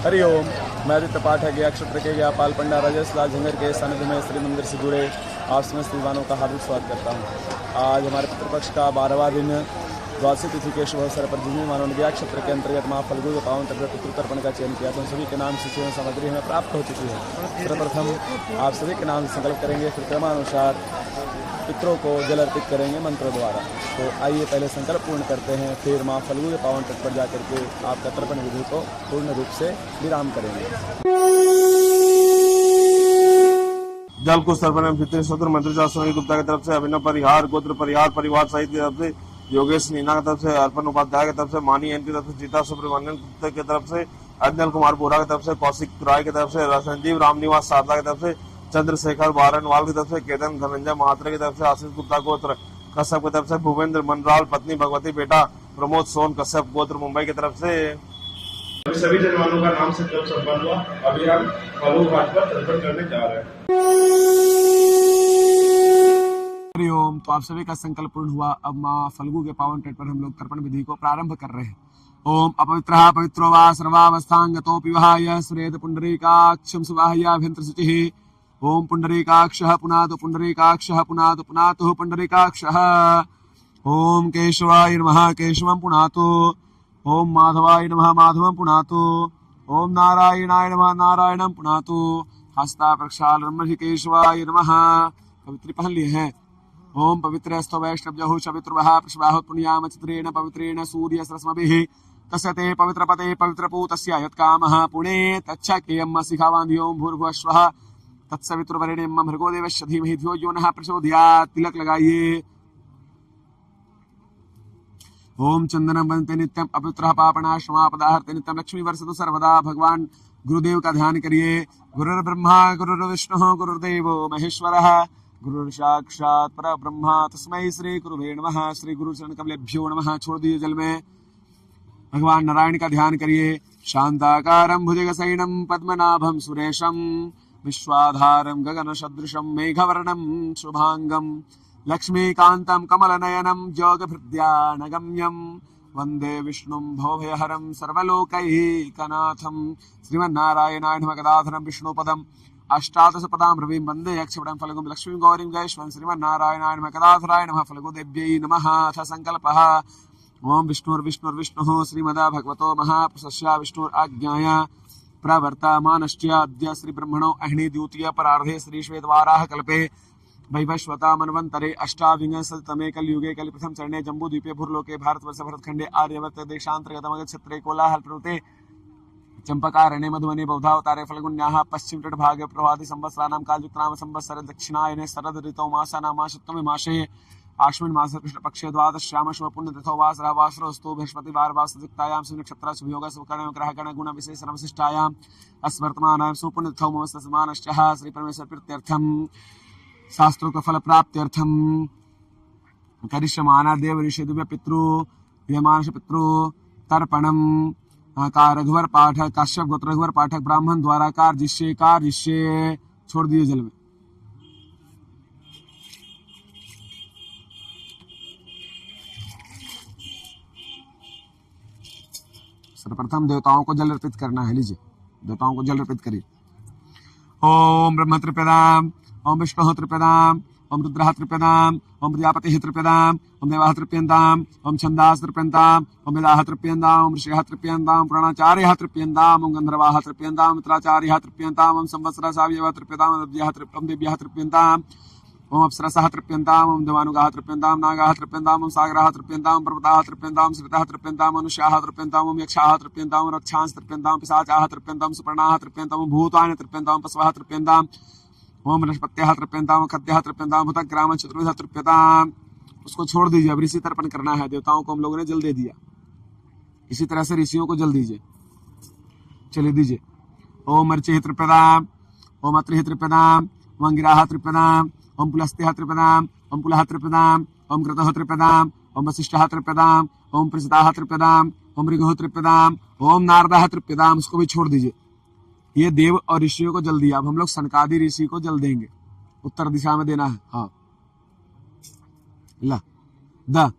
हरि ओम। मैं आदित्य पाठक या क्षेत्र के व्यापाल पंडा राजेश लाल झंगर के सानिध्य में श्री मंदिर से जुड़े आप समस्त विद्वानों का हार्दिक स्वागत करता हूँ। आज हमारे पितृपक्ष का 12वां दिन द्वादशी तिथि के शुभ अवसर पर जिन्हें मानव गया क्षेत्र के अंतर्गत माँ फल्गु के पावन तक पितृतर्पण का चयन किया तो सभी के नाम से जीवन सामग्री हमें प्राप्त हो चुकी है। सर्वप्रथम आप सभी के नाम से संकल्प करेंगे, फिर क्रमानुसार पितरों को जल अर्पित करेंगे मंत्रों द्वारा। तो आइए पहले संकल्प पूर्ण करते हैं, फिर माँ फल्गु के पावन तट पर जाकर के आपका तर्पण विधि को पूर्ण रूप से विराम करेंगे। जल को तर्पण पितृ सत्र मंत्री सोनी गुप्ता की तरफ से, अभिनव परिहार गोत्र परिहार परिवार सहित की तरफ से, योगेश नीना की तरफ से, अर्पण उपाध्याय की तरफ से, मानी एन की तरफ से, जीता सुब्रमण्यन गुप्ता की तरफ से, अनिल कुमार बोरा की तरफ से, कौशिक राय की तरफ से, संजीव रामनिवास शारदा की तरफ से, चंद्रशेखर बारनवाल की तरफ से, केतन धनंजय महात्रे की तरफ से, आशीष गुप्ता गोत्र कश्यप की तरफ से, भूपेंद्र मनराल पत्नी भगवती बेटा प्रमोद सोन कश्यप गोत्र मुंबई की तरफ से। सभी जजमानों का नाम से जब संपन्न हुआ, अभी हम फल्गु घाट पर तर्पण करने जा रहे हैं। हरिओम। तो आप सभी का संकल्प पूर्ण हुआ। अब माँ फल्गु के पावन तट पर हम लोग तर्पण विधि को प्रारंभ कर रहे हैं। ओम अपवित्रः पवित्रो वा सर्वावस्थांगतोऽपि विहाय स्मरेत पुंडरीकाक्षं सुवाह्याभ्यंतर शुचिः। ओम पुंडरीकाक्षः पुनातु पुंडरीकाक्षः पुनातु पुनातु पुंडरीकाक्षः। ओम केशवाय नमः केशवं पुनातु। ओम माधवाय नमः माधवं पुनातु। ओम नारायणाय नमः नारायणं पुनातु। हस्ता प्रक्षालनं केशवाय नमः। पवित्र पहन लिए हैं। ओम पवित्रस्तु वैष्णव्यः पवित्रवः प्रश्वाहुत पुण्याम चित्रेण पवित्रेण सूर्य सरस्मभिः तस्य ते पवित्रपते पवित्रपूतस्य यत्कामः पुणे तच्छकेयम् शिखावान्धियों भूर्भुवस्वः तत्सवितुर्वरेण्यं भर्गो देवस्य धीमहि धियो यो नः प्रचोदयात्। तिलक लगाइए। ओम चंदनम वंदते नित्यम अपवित्रः पापनाशमापदाहर्ते नित्यम लक्ष्मी वर्षतु सर्वदा। भगवान गुरुदेव का ध्यान करिए। गुरुर्ब्रह्मा गुरुर्विष्णुः गुरुर्देवो महेश्वरः गुरु साक्षात पर ब्रह्मा तस्मै श्री गुरुवे नमः। श्री गुरु चरण कमलेभ्यो नमः। छोड़ दीजिए जल में। भगवान नारायण का ध्यान करिए। शांताकारं भुजगशयनं पद्मनाभं सुरेशं विश्वाधारं गगन सदृशं मेघवर्णं शुभांगं लक्ष्मीकान्तं कमलनयनं जोगभृद्यानगम्यं वंदे विष्णुं भवभयहरं सर्वलोकैकनाथं। श्रीमन्नारायणाय नमः। गदाधरं विष्णुपदम् अष्टादश पदां रविं वंदे यक्षपदं फल्गुं लक्ष्मीं गौरीं गणेश्वरं। श्रीमन्नारायणाय नमः। गदाधराय नमः। फल्गु देव्यै नमः। अथ संकल्पः। ओम विष्णुर्विष्णुर्विष्णुः श्रीमदा भगवतो महापुरुषस्य विष्णुराज्ञाया प्रवर्तमानश्च अद्य श्री ब्रह्मणो अह्नि द्वितीय परार्धे श्री श्वेतवाराह कल्पे वैवस्वता मनवंतरे अष्टाविंशतितमे कलयुगे कलिप्रथम चरणे जम्बूद्वीपे भूर्लोके भारतवर्ष भरतखंडे आर्यवर्त देशांतर्गतम क्षेत्रे कोलाहल प्रवृत्ते चंपकारण्ये मधुबनी बौद्धावतारे फल्गुन्याः पश्चिम तट भागे प्रभाति संवत्सराणां कालयुक्तनाम संवत्सरे दक्षिणायने शरद ऋतौ मासानां सप्तमे मासे आश्विन मास कृष्ण पक्षे द्वादश्याम शुभ पुण्य तिथौ वासरः वासरोस्तु बृहस्पतिवार वासयुक्तायां सुनक्षत्र शुभयोग शुभकर्ण ग्रहगण गुण विशेषण विशिष्टायां अस्वर्तमानां सुपुण्य तिथौ ममस्तमानश्चः श्री परमेश्वर प्रीत्यर्थम शास्त्रोक्त फल प्राप्त्यर्थम करिष्यमाना देव ऋषि दिव्य पितृ यमांश पितृ तर्पणम का रघुवर पाठक काश्यप गोत्र रघुवर पाठक ब्राह्मण द्वारा कार्य छोड़ दिए जल में। सर्वप्रथम देवताओं को जल अर्पित करना है। लीजिए देवताओं को जल अर्पित करिए। ओम ब्रह्म त्रिपदाम ओम विष्णु त्रिपदाम ओम रुद्रः त्रिपदाम ओम प्रजापतिः त्रिपदाम ओम देवाः तृप्यन्ताम ओम छन्दाः तृप्यन्ताम ओम वेदाः तृप्यन्ताम ओम ऋषयः तृप्यन्ताम पुराणाचार्याः तृप्यन्ताम ओम गन्धर्वाः तृप्यन्ताम मित्राचार्याः तृप्यन्ताम ओम संवत्सरः सावयवः तृप्यन्ताम ओम देव्याः तृप्यन्ताम ओम अप्सरसः तृप्यन्ताम ओम देवानुगाः तृप्यन्ताम नागाः तृप्यन्ताम ओम सागराः तृप्यन्ताम पर्वताः तृप्यन्ताम श्रिताः तृप्यन्ताम मनुष्याः तृप्यन्ताम ओम यक्षाः तृप्यन्ताम रक्षांस तृप्यन्ताम पिशाचाः तृप्यन्ताम सुपर्णाः तृप्यन्ताम भूतानि तृप्यन्ताम पशवः तृप्यन्ताम ओम बृहस्पत्याः तृप्यन्ताम खद्यः तृप्यन्ताम भूतग्राम चतुर्विधः तृप्यताम। उसको छोड़ दीजिए। अब ऋषि तर्पण करना है। देवताओं को हम लोगों ने जल दे दिया। इसी तरह से ऋषियों को जल दीजिए। चलिए दीजिए। ओम अर्चिः तृप्यताम ओम अत्रिः तृप्यताम ओम अंगिराः तृप्यताम ओम पुलस्त्यः तृप्यताम ओम पुलः तृप्यताम ओम क्रतुः तृप्यताम ओम वसिष्ठः तृप्यताम ओम प्रसिताः तृप्यताम ओम ऋगुः तृप्यताम ओम नारदः तृप्यताम। उसको भी छोड़ दीजिए। ये देव और ऋषियों को जल दिया। अब हम लोग सनकादि ऋषि को जल देंगे। उत्तर दिशा में देना है। हाँ ला द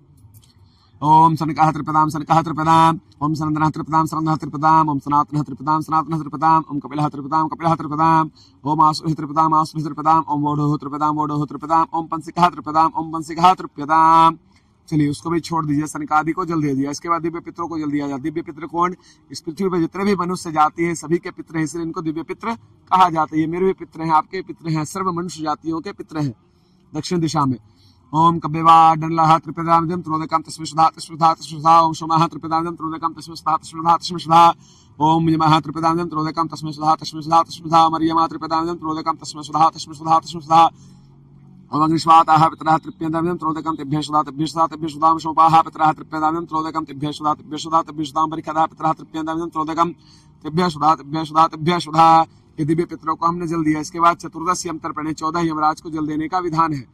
ओम सनकाह त्रिपदाम ओम सनंदनः त्रिपदां सनंदनः त्रिपदां, ओम सनातनः त्रिपदां सनातनः त्रिपदां, ओम कपिलः त्रिपदां कपिलः त्रिपदां, ओम आसुरः त्रिपदां आसुरः त्रिपदां, ओम वोढुः त्रिपदां वोढुः त्रिपदां, ओम पंसिकः त्रिपदां ओम पंसिकः त्रिपदां। चलिए उसको भी छोड़ दीजिए, सनकादि को जल दे दिया। इसके बाद दिव्य पितरों को जल दिया जाता। दिव्य पितृ कौन? इस पृथ्वी पर जितने भी मनुष्य जाति है सभी के पितृ हैं, इसलिए इनको दिव्य पितृ कहा जाता है। ये मेरे भी पितृ हैं, आपके पितृ हैं, सर्व मनुष्य जातियों के पितृ हैं। दक्षिण दिशा में ओम कब्यवाडनलः त्रिपदां त्रोदकं तस्मै सुधा तस्मै सुधा तस्मै सुधा, ओम सोमः त्रिपदां त्रोदकं तस्मै सुधा तस्मै सुधा तस्मै सुधा, ओम यमः त्रिपदां त्रोदकं तस्मै सुधा तस्मै सुधा तस्मै सुधा, मरियमा त्रिपदां त्रोदकं तस्मै सुधा तस्मै सुधा तस्मै सुधा, ओम अग्निश्वाताः पितरः तृप्यन्तं त्रोदकं तेभ्यः सुधा तेभ्यः सुधा तेभ्यः सुधा, ओम शोपाः पितरः तृप्यन्तं त्रोदकं तेभ्यः सुधा तेभ्यः सुधा तेभ्यः सुधा, परिखदः पितरः तृप्यन्तं त्रोदकं तेभ्यः सुधा तेभ्यः सुधा तेभ्यः सुधा। ये दिव्य पितरों को हमने जल दिया। इसके बाद चतुर्दश यम तर्पण, 14 यमराज को जल देने का विधान है।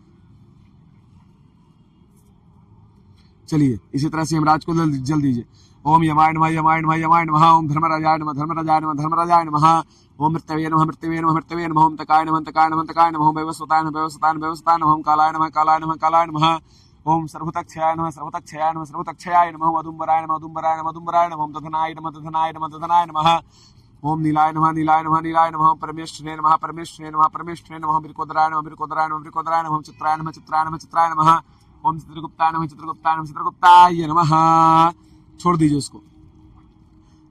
चलिए इसी तरह से यमराज को जल दीजिए। ओम यमाय नमः यमाय नमः यमाय नमः, ओम धर्मराजाय नमः धर्मराजाय नमः धर्मराजाय नमः, ओम मृत्यवे नमः मृत्यवे नमः मृत्यवे नमः, ओम तकाय नमः तकाय नमः तकाय नमः, ओम वैवस्वताय नमः वैवस्वताय नमः वैवस्वताय नमः, ओम कालाय नमः कालाय नमः कालाय नमः, ओम सर्वतक्षयाय नमः सर्वतक्षयाय नमः सर्वतक्षयाय नमः, ओम अदुम्बराय नमः अदुम्बराय नमः अदुम्बराय नमः, ओम दधनाय नमः दधनाय नमः दधनाय नमः, ओम नीलाय नमः नीलाय नमः नीलाय नमः, ओम परमेश्वरे नमः परमेश्वरे नमः परमेश्वरे नमः, बिरकोदराय नमः बिरकोदराय नमः बिरकोदराय नमः, ओम चित्राय नमः चित्राय नमः चित्राय नमः, ओम चित्रगुप्ताय नमः चित्रगुप्ताय नमः चित्रगुप्ताय नमः। छोड़ दीजिए उसको।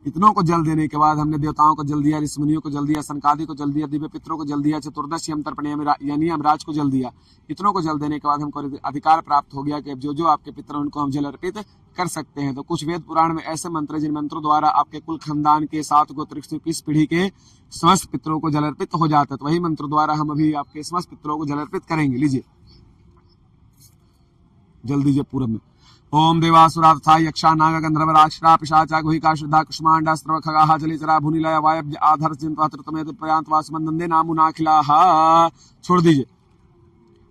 इतनों को जल देने के बाद हमने देवताओं को जल दिया, ऋषि मुनियों को जल दिया, सनकादि को जल दिया, दिव्य पितरों को जल दिया, चतुर्दश यम तर्पण यानी यमराज को जल दिया। इतनों को जल देने के बाद हमको अधिकार प्राप्त हो गया कि अब जो जो आपके पितर उनको हम जल अर्पित कर सकते हैं। तो कुछ वेद पुराण में ऐसे मंत्र जिन मंत्रों द्वारा आपके कुल खानदान के 7 गोत्र 21 पीढ़ी के समस्त पितरों को जल अर्पित हो जाता है। तो वही मंत्र द्वारा हम अभी आपके समस्त पितरों को जल अर्पित करेंगे। लीजिए जल दीजिए पूरब में। ओम देवासुरा तथा यक्षा नाग गंधर्व राक्षसा पिशाचा गुहिका शुद्धा कुष्मांडा स्त्रव खगाः जलेचरा भूनिलय वायव्य आधर चिंता त्रितमेत पर्यांत वासमंदे नामुनाखिलाः। छोड़ दीजिए।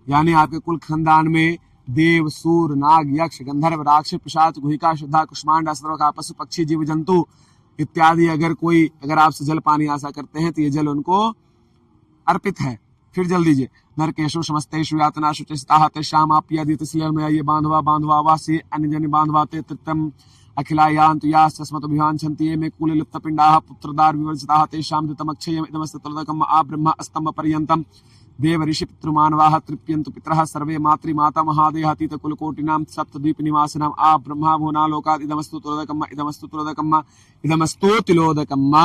यानी आपके कुल खानदान में देव सूर नाग यक्ष गंधर्व राक्षस पिशाच गुहिका शुद्धा कुष्मांडा स्त्रव खगाः पशु पक्षी जीव जंतु इत्यादि अगर आपसे जल पानी आशा करते हैं तो ये जल उनको अर्पित है। फिर जल दीजिए। नरकेशु समस्तेषु यातनाषु चिस्ताः तेषाम् आप्यादितस्य में ये बांधवा बांधवा वासी अन्यजन बांधवा ते तृप्तम् अखिलायान्तु यास्तस्मत् अभिवाञ्छन्ति ये मे कूले लिप्तपिण्डाः पुत्रदार विवर्जिताः तेषां धृतमक्षयम् इदमस्य तदकम् आब्रह्म अस्तम्भ पर्यन्तम् देव ऋषि पितृमानवाः तृप्यन्तु पितरः सर्वे मातृमाता महादेहातीत कुलकोटिनां सप्तद्वीपनिवासिनाम् आब्रह्मा भुवनालोकात् इदमस्तु तुलोदकम् इदमस्तु तुलोदकम् इदमस्तु तिलोदकम्।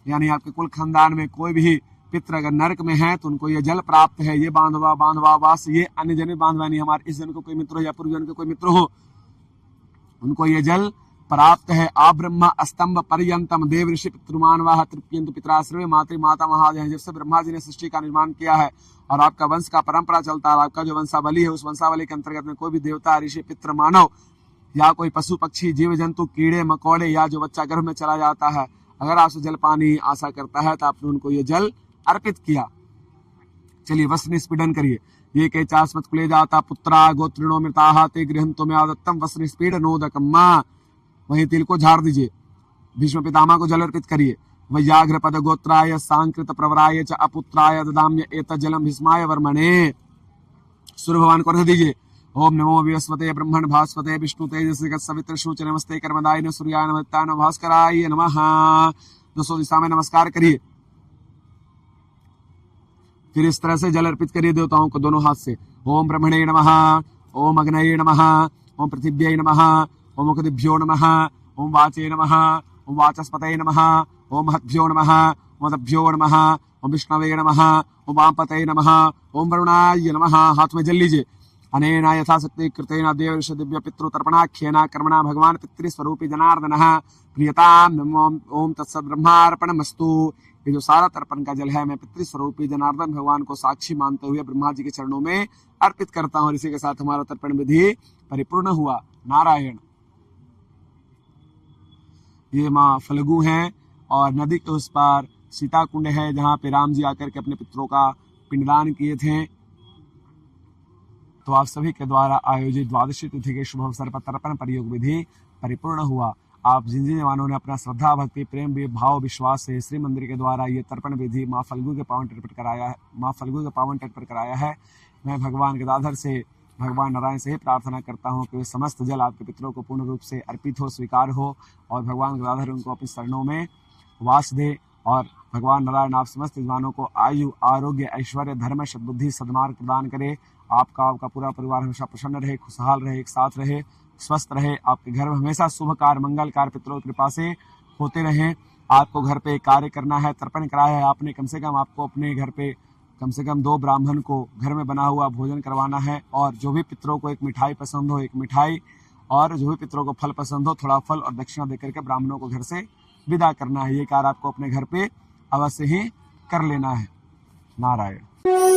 यानी आपके कुल खानदान में कोई भी पितर अगर नरक में है तो उनको ये जल प्राप्त है। ये बांधवा बांधवा वास ये अन्य जन बांधवा नहीं, हमारे इस जन को कोई मित्र हो या पूर्व जन को कोई मित्र हो उनको ये जल प्राप्त है। आब्रह्म स्तंभ पर्यंतम देव ऋषि पितृमानवाः तृप्यन्तु पितराश्रवे मातृ माता महादेह। जब से ब्रह्मा जी ने सृष्टि का निर्माण किया है और आपका वंश का परंपरा चलता है, आपका जो वंशावली है उस वंशावली के अंतर्गत में कोई भी देवता ऋषि पितृ मानव या कोई पशु पक्षी जीव जंतु कीड़े मकोड़े या जो बच्चा गर्भ में चला जाता है अगर आपसे जल पानी आशा करता है तो आपने उनको ये जल अर्पित किया। चलिए वस्त्र निस्पीडन करिए। ये के चास्मत कुले जाता पुत्रा गोत्रिणो मृताः ते गृहंतो में आदत्तम वस्त्र निस्पीडनोदकम्। वहीं तिल को झाड़ दीजिए। भीष्म पितामह को जल अर्पित करिए। वैयाघ्र पद गोत्राय सांकृत प्रवराय च अपुत्राय ददाम्य एतत् जलम भीष्माय वर्मणे। सूर्य भगवान को रख दीजिए। ओम नमो विवस्वते ब्रह्मण भास्वते विष्णु तेजस्वी सवित्र शूच नमस्ते कर्मदाय सूर्याय नमः भास्कराय नमः। 200 दिशा में नमस्कार करिए। फिर इस तरह से जल अर्पित करिए देवताओं को दोनों हाथ से। ओम ब्रह्मणे नमः, ओम अग्नये नमः, ओम पृथिव्यै नमः, ओम मुखदिभ्यो नमः, ओम वाचे नमः, ओम वाचस्पतये नमः, ओम महद्भ्यो नमः, ओम मदभ्यो नमः, ओम विष्णवे नमः, ओम वामपतये नमः, ओम वरुणाय नमः। हाथ में जल लीजिए। अनेन यथाशक्ति कृतेन देव ऋषि दिव्य पितृतर्पणाख्येन कर्मणा भगवान पितृस्वरूपी जनार्दनः प्रियताम् ओम तत्सत् ब्रह्मार्पणमस्तु। ये जो सारा तर्पण का जल है मैं पितृस्वरूपी जनार्दन भगवान को साक्षी मानते हुए ब्रह्मा जी के चरणों में अर्पित करता हूँ। इसी के साथ हमारा तर्पण विधि परिपूर्ण हुआ। नारायण। ये माँ फल्गु हैं और नदी के उस पार सीता कुंड है जहाँ पे राम जी आकर के अपने पितरों का पिंडदान किए थे। तो आप सभी के द्वारा आयोजित द्वादशी तिथि के शुभ अवसर पर तर्पण प्रयोग विधि परिपूर्ण हुआ। आप जिन जिन जवानों ने अपना श्रद्धा भक्ति प्रेम भाव विश्वास से श्री मंदिर के द्वारा ये तर्पण विधि माँ फल्गु के पावन तट पर कराया है, मैं भगवान गदाधर से भगवान नारायण से ही प्रार्थना करता हूँ कि वे समस्त जल आपके पितरों को पूर्ण रूप से अर्पित हो, स्वीकार हो और भगवान गदाधर उनको अपनी शरणों में वास दे। और भगवान नारायण आप समस्त यजमानों को आयु, आरोग्य, ऐश्वर्य, धर्म, सद्बुद्धि, सद्मार्ग प्रदान करे। आपका पूरा परिवार हमेशा प्रसन्न रहे, खुशहाल रहे, एक साथ रहे, स्वस्थ रहे। आपके घर में हमेशा शुभ कार्य, मंगल कार्य पितरों की कृपा से होते रहें। आपको घर पे कार्य करना है, तर्पण कराया है आपने, कम से कम आपको अपने घर पे कम से कम 2 ब्राह्मण को घर में बना हुआ भोजन करवाना है। और जो भी पितरों को एक मिठाई पसंद हो, एक मिठाई, और जो भी पितरों को फल पसंद हो, थोड़ा फल और दक्षिणा देकर के ब्राह्मणों को घर से विदा करना है। ये कार्य आपको अपने घर पे अवश्य ही कर लेना है। नारायण।